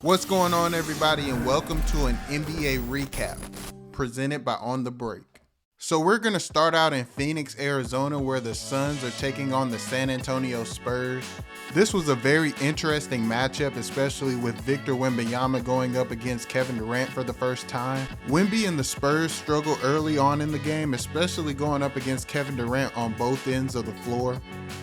What's going on, everybody, and welcome to an NBA recap presented by On The Break. So we're going to start out in Phoenix, Arizona, where the Suns are taking on the San Antonio Spurs. This was a very interesting matchup, especially with Victor Wembanyama going up against Kevin Durant for the first time. Wemby and the Spurs struggled early on in the game, especially going up against Kevin Durant on both ends of the floor.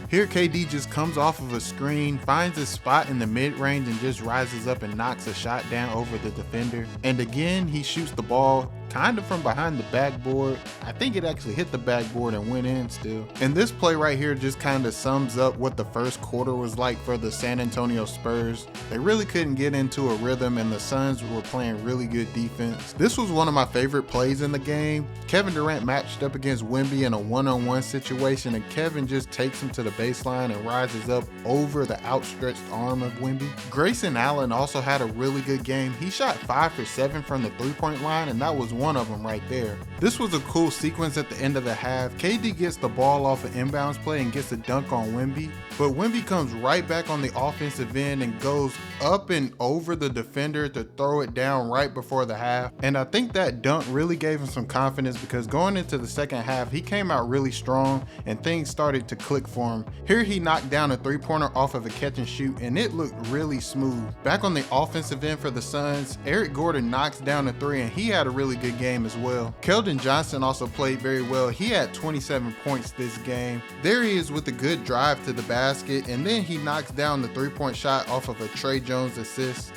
Here KD just comes off of a screen, finds his spot in the mid-range and just rises up and knocks a shot down over the defender. And again, he shoots the ball kind of from behind the backboard. I think it actually hit the backboard and went in still. And this play right here just kind of sums up what the first quarter was like for the San Antonio Spurs. They really couldn't get into a rhythm and the Suns were playing really good defense. This was one of my favorite plays in the game. Kevin Durant matched up against Wemby in a one-on-one situation and Kevin just takes him to the baseline and rises up over the outstretched arm of Wemby. Grayson Allen also had a really good game. He shot 5 for 7 from the three-point line and that was one of them right there. This was a cool sequence at the end of the half. KD gets the ball off an inbounds play and gets a dunk on Wemby, but Wemby comes right back on the offensive end and goes up and over the defender to throw it down right before the half. And I think that dunk really gave him some confidence because going into the second half, he came out really strong and things started to click for him. Here he knocked down a three-pointer off of a catch and shoot and it looked really smooth. Back on the offensive end for the Suns, Eric Gordon knocks down a three and he had a really good game as well. Keldon Johnson also played very well. He had 27 points this game. There he is with a good drive to the basket and then he knocks down the three-point shot off of a Trey Jones assist.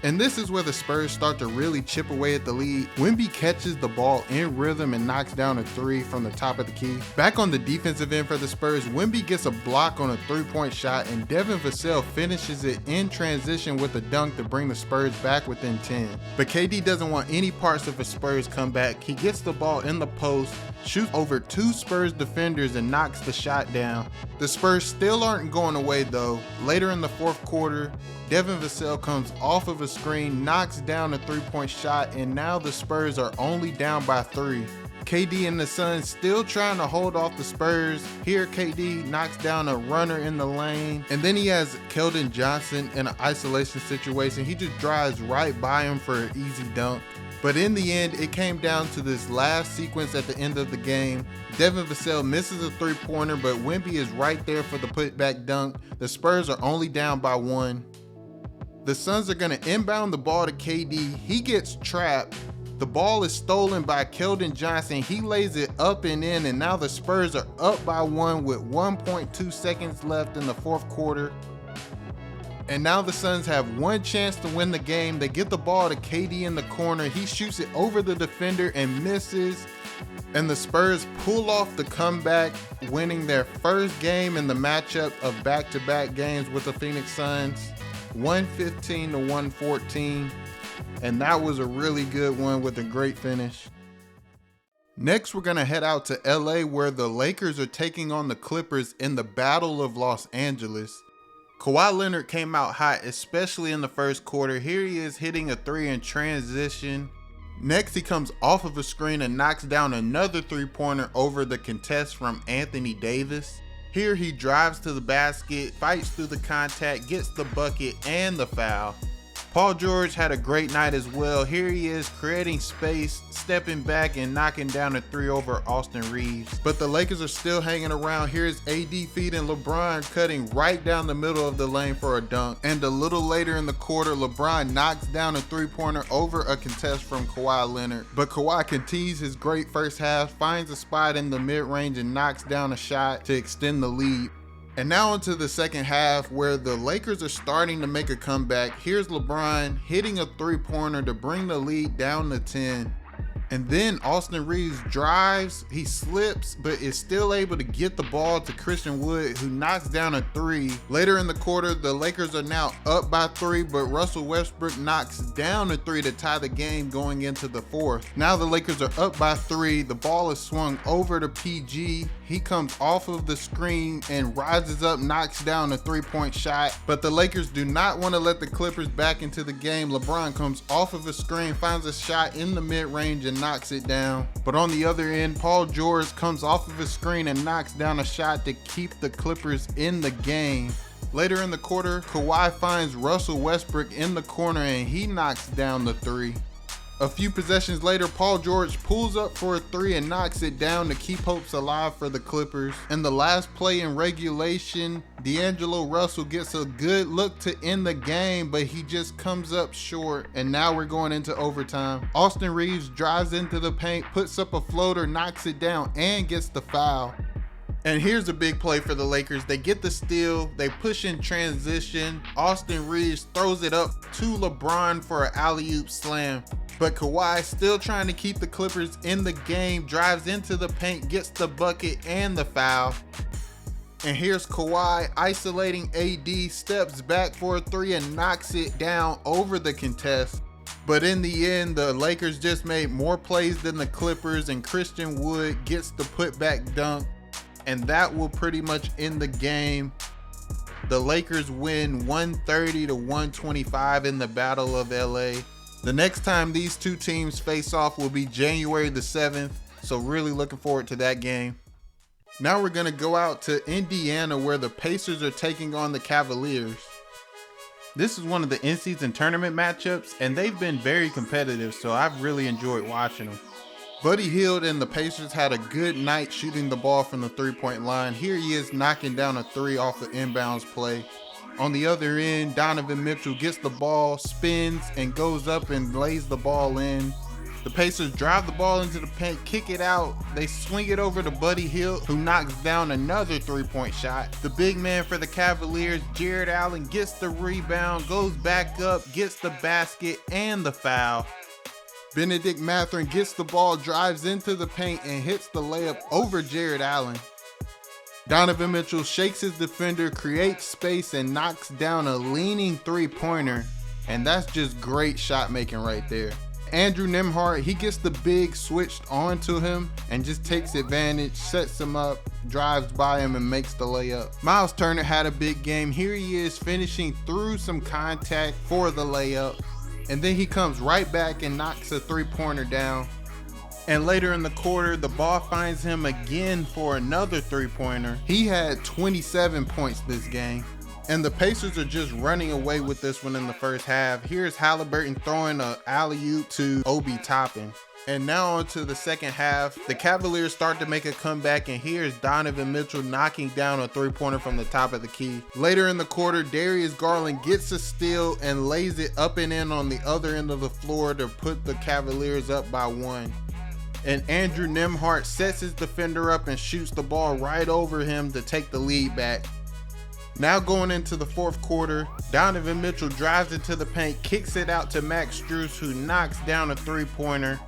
And this is where the Spurs start to really chip away at the lead. Wemby catches the ball in rhythm and knocks down a three from the top of the key. Back on the defensive end for the Spurs, Wemby gets a block on a three-point shot and Devin Vassell finishes it in transition with a dunk to bring the Spurs back within 10. But KD doesn't want any parts of a Spurs comeback. He gets the ball in the post, shoots over two Spurs defenders and knocks the shot down. The Spurs still aren't going away though. Later in the fourth quarter, Devin Vassell comes off of a screen, knocks down a three-point shot, and now the Spurs are only down by 3. KD and the Suns still trying to hold off the Spurs. Here KD knocks down a runner in the lane, and then he has Keldon Johnson in an isolation situation. He just drives right by him for an easy dunk. But in the end, it came down to this last sequence at the end of the game. Devin Vassell misses a three-pointer, but Wemby is right there for the putback dunk. The Spurs are only down by 1. The Suns are going to inbound the ball to KD. He gets trapped. The ball is stolen by Keldon Johnson. He lays it up and in, and now the Spurs are up by 1 with 1.2 seconds left in the fourth quarter. And now the Suns have one chance to win the game. They get the ball to KD in the corner. He shoots it over the defender and misses. And the Spurs pull off the comeback, winning their first game in the matchup of back-to-back games with the Phoenix Suns. 115 to 114, and that was a really good one with a great finish. Next, we're going to head out to LA where the Lakers are taking on the Clippers in the Battle of Los Angeles. Kawhi Leonard came out hot, especially in the first quarter. Here he is hitting a three in transition. Next, he comes off of a screen and knocks down another three-pointer over the contest from Anthony Davis. Here he drives to the basket, fights through the contact, gets the bucket and the foul. Paul George had a great night as well. Here he is creating space, stepping back and knocking down a three over Austin Reeves. But the Lakers are still hanging around. Here's AD feeding LeBron, cutting right down the middle of the lane for a dunk. And a little later in the quarter, LeBron knocks down a three-pointer over a contest from Kawhi Leonard. But Kawhi continues his great first half, finds a spot in the mid-range and knocks down a shot to extend the lead. And now into the second half where the Lakers are starting to make a comeback. Here's LeBron hitting a three-pointer to bring the lead down to 10. And then Austin Reeves drives, he slips, but is still able to get the ball to Christian Wood, who knocks down a three. Later in the quarter, the Lakers are now up by 3, but Russell Westbrook knocks down a three to tie the game going into the fourth. Now the Lakers are up by 3. The ball is swung over to PG. He comes off of the screen and rises up, knocks down a three-point shot. But the Lakers do not want to let the Clippers back into the game. LeBron comes off of a screen, finds a shot in the mid-range and knocks it down. But on the other end, Paul George comes off of a screen and knocks down a shot to keep the Clippers in the game. Later in the quarter, Kawhi finds Russell Westbrook in the corner and he knocks down the three. A few possessions later, Paul George pulls up for a three and knocks it down to keep hopes alive for the Clippers. In the last play in regulation, D'Angelo Russell gets a good look to end the game, but he just comes up short, and now we're going into overtime. Austin Reeves drives into the paint, puts up a floater, knocks it down, and gets the foul. And here's a big play for the Lakers. They get the steal, they push in transition. Austin Reeves throws it up to LeBron for an alley-oop slam. But Kawhi, still trying to keep the Clippers in the game, drives into the paint, gets the bucket and the foul. And here's Kawhi isolating AD, steps back for a three and knocks it down over the contest. But in the end, the Lakers just made more plays than the Clippers, and Christian Wood gets the putback dunk. And that will pretty much end the game. The Lakers win 130 to 125 in the Battle of LA. The next time these two teams face off will be January the 7th, so really looking forward to that game. Now we're going to go out to Indiana where the Pacers are taking on the Cavaliers. This is one of the in-season tournament matchups, and they've been very competitive, so I've really enjoyed watching them. Buddy Hield and the Pacers had a good night shooting the ball from the three-point line. Here he is knocking down a three off the inbounds play. On the other end, Donovan Mitchell gets the ball, spins, and goes up and lays the ball in. The Pacers drive the ball into the paint, kick it out. They swing it over to Buddy Hield, who knocks down another three-point shot. The big man for the Cavaliers, Jared Allen, gets the rebound, goes back up, gets the basket and the foul. Benedict Mathurin gets the ball, drives into the paint, and hits the layup over Jared Allen. Donovan Mitchell shakes his defender, creates space, and knocks down a leaning three-pointer. And that's just great shot making right there. Andrew Nembhard, he gets the big switched onto him and just takes advantage, sets him up, drives by him, and makes the layup. Miles Turner had a big game. Here he is finishing through some contact for the layup. And then he comes right back and knocks a three-pointer down. And later in the quarter, the ball finds him again for another three-pointer. He had 27 points this game. And the Pacers are just running away with this one in the first half. Here's Halliburton throwing an alley-oop to Obi Toppin. And now on to the second half. The Cavaliers start to make a comeback, and here's Donovan Mitchell knocking down a three-pointer from the top of the key. Later in the quarter, Darius Garland gets a steal and lays it up and in on the other end of the floor to put the Cavaliers up by one. And Andrew Nembhard sets his defender up and shoots the ball right over him to take the lead back. Now going into the fourth quarter, Donovan Mitchell drives into the paint, kicks it out to Max Strus, who knocks down a three-pointer.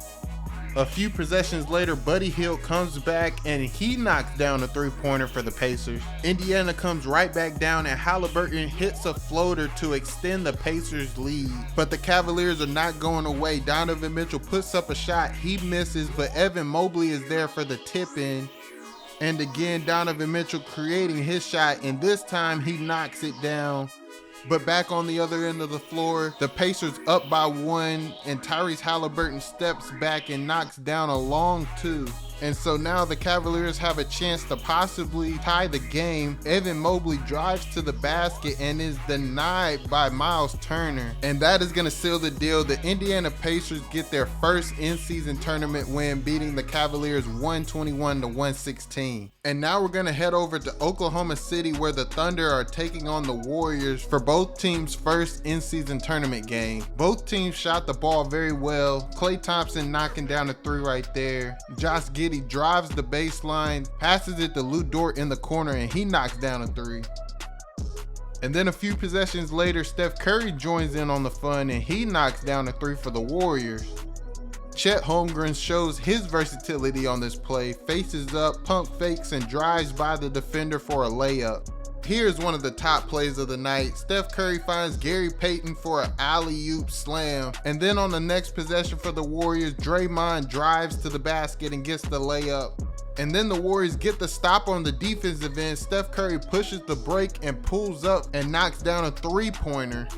A few possessions later, Buddy Hield comes back and he knocks down a three-pointer for the Pacers. Indiana comes right back down and Halliburton hits a floater to extend the Pacers' lead. But the Cavaliers are not going away. Donovan Mitchell puts up a shot, he misses, but Evan Mobley is there for the tip-in. And again, Donovan Mitchell creating his shot, and this time he knocks it down. But back on the other end of the floor, the Pacers up by one, and Tyrese Halliburton steps back and knocks down a long two. And so now the Cavaliers have a chance to possibly tie the game. Evan Mobley drives to the basket and is denied by Miles Turner. And that is going to seal the deal. The Indiana Pacers get their first in-season tournament win, beating the Cavaliers 121 to 116. And now we're going to head over to Oklahoma City, where the Thunder are taking on the Warriors for both teams' first in-season tournament game. Both teams shot the ball very well. Klay Thompson knocking down a three right there. Josh Giddey drives the baseline, passes it to Lou Dort in the corner, and he knocks down a three. And then a few possessions later, Steph Curry joins in on the fun and he knocks down a three for the Warriors. Chet Holmgren shows his versatility on this play, faces up, pump fakes, and drives by the defender for a layup. Here's one of the top plays of the night. Steph Curry finds Gary Payton for an alley-oop slam. And then on the next possession for the Warriors, Draymond drives to the basket and gets the layup. And then the Warriors get the stop on the defensive end. Steph Curry pushes the break and pulls up and knocks down a three-pointer.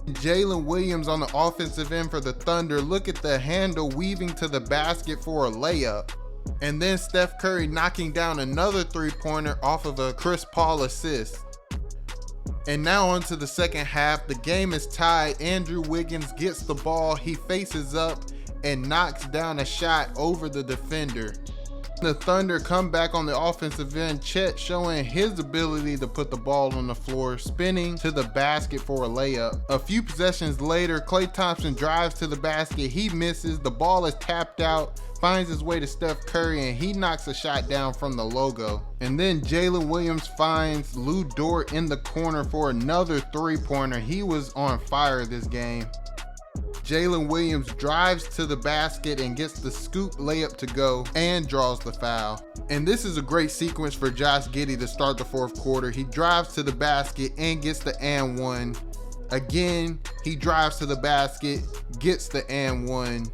Jalen Williams on the offensive end for the Thunder. Look at the handle weaving to the basket for a layup. And then Steph Curry knocking down another three-pointer off of a Chris Paul assist. And now on to the second half. The game is tied. Andrew Wiggins gets the ball. He faces up and knocks down a shot over the defender. The Thunder come back on the offensive end. Chet showing his ability to put the ball on the floor, spinning to the basket for a layup. A few possessions later, Klay Thompson drives to the basket. He misses. The ball is tapped out, finds his way to Steph Curry, and he knocks a shot down from the logo. And then Jalen Williams finds Lou Dort in the corner for another three-pointer. He was on fire this game. Jalen Williams drives to the basket and gets the scoop layup to go and draws the foul. And this is a great sequence for Josh Giddey to start the fourth quarter. He drives to the basket and gets the and one. Again, he drives to the basket, gets the and one.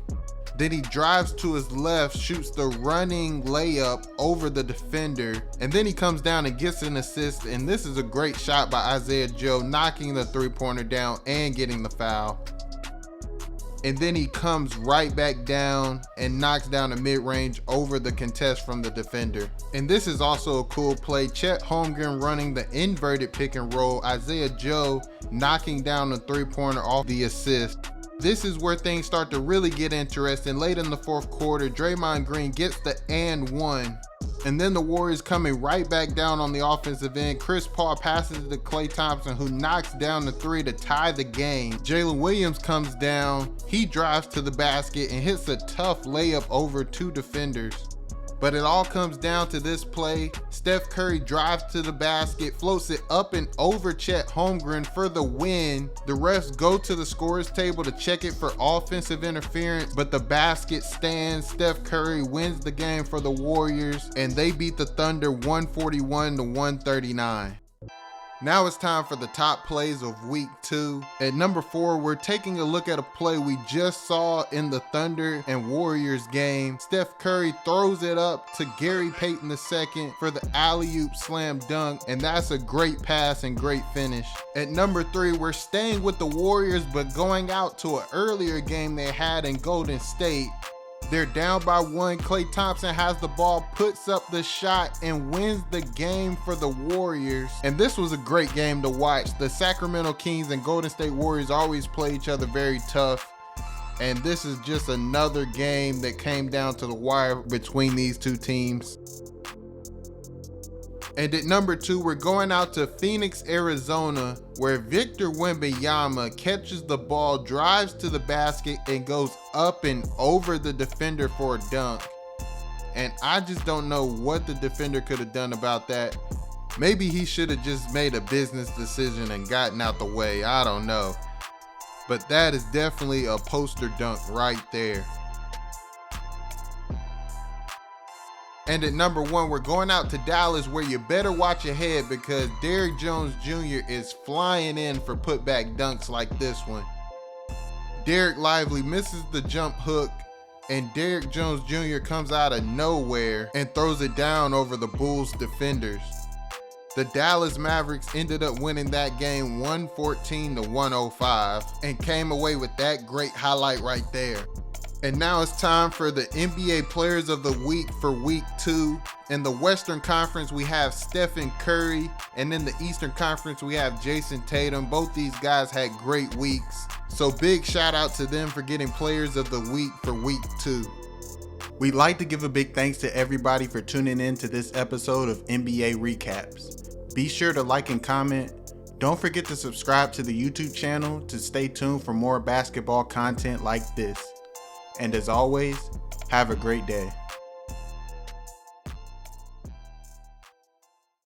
Then he drives to his left, shoots the running layup over the defender, and then he comes down and gets an assist. And this is a great shot by Isaiah Joe, knocking the three-pointer down and getting the foul. And then he comes right back down and knocks down a mid-range over the contest from the defender. And this is also a cool play. Chet Holmgren running the inverted pick and roll. Isaiah Joe knocking down the three-pointer off the assist. This is where things start to really get interesting. Late in the fourth quarter, Draymond Green gets the and one. And then the Warriors coming right back down on the offensive end. Chris Paul passes to Klay Thompson, who knocks down the three to tie the game. Jalen Williams comes down. He drives to the basket and hits a tough layup over two defenders. But it all comes down to this play. Steph Curry drives to the basket, floats it up and over Chet Holmgren for the win. The refs go to the scorer's table to check it for offensive interference, but the basket stands. Steph Curry wins the game for the Warriors, and they beat the Thunder 141 to 139. Now it's time for the top plays of week 2. At number 4, we're taking a look at a play we just saw in the Thunder and Warriors game. Steph Curry throws it up to Gary Payton II for the alley-oop slam dunk, and that's a great pass and great finish. At number 3, we're staying with the Warriors, but going out to an earlier game they had in Golden State. They're down by 1. Klay Thompson has the ball, puts up the shot, and wins the game for the Warriors. And this was a great game to watch. The Sacramento Kings and Golden State Warriors always play each other very tough. And this is just another game that came down to the wire between these two teams. And at number 2, we're going out to Phoenix, Arizona, where Victor Wembanyama catches the ball, drives to the basket, and goes up and over the defender for a dunk. And I just don't know what the defender could have done about that. Maybe he should have just made a business decision and gotten out the way. I don't know. But that is definitely a poster dunk right there. And at number 1, we're going out to Dallas, where you better watch your head because Derrick Jones Jr. is flying in for putback dunks like this one. Derek Lively misses the jump hook, and Derrick Jones Jr. comes out of nowhere and throws it down over the Bulls defenders. The Dallas Mavericks ended up winning that game 114 to 105 and came away with that great highlight right there. And now it's time for the NBA Players of the Week for Week 2. In the Western Conference, we have Stephen Curry, and in the Eastern Conference, we have Jason Tatum. Both these guys had great weeks, so big shout out to them for getting Players of the Week for Week 2. We'd like to give a big thanks to everybody for tuning in to this episode of NBA Recaps. Be sure to like and comment. Don't forget to subscribe to the YouTube channel to stay tuned for more basketball content like this. And as always, have a great day.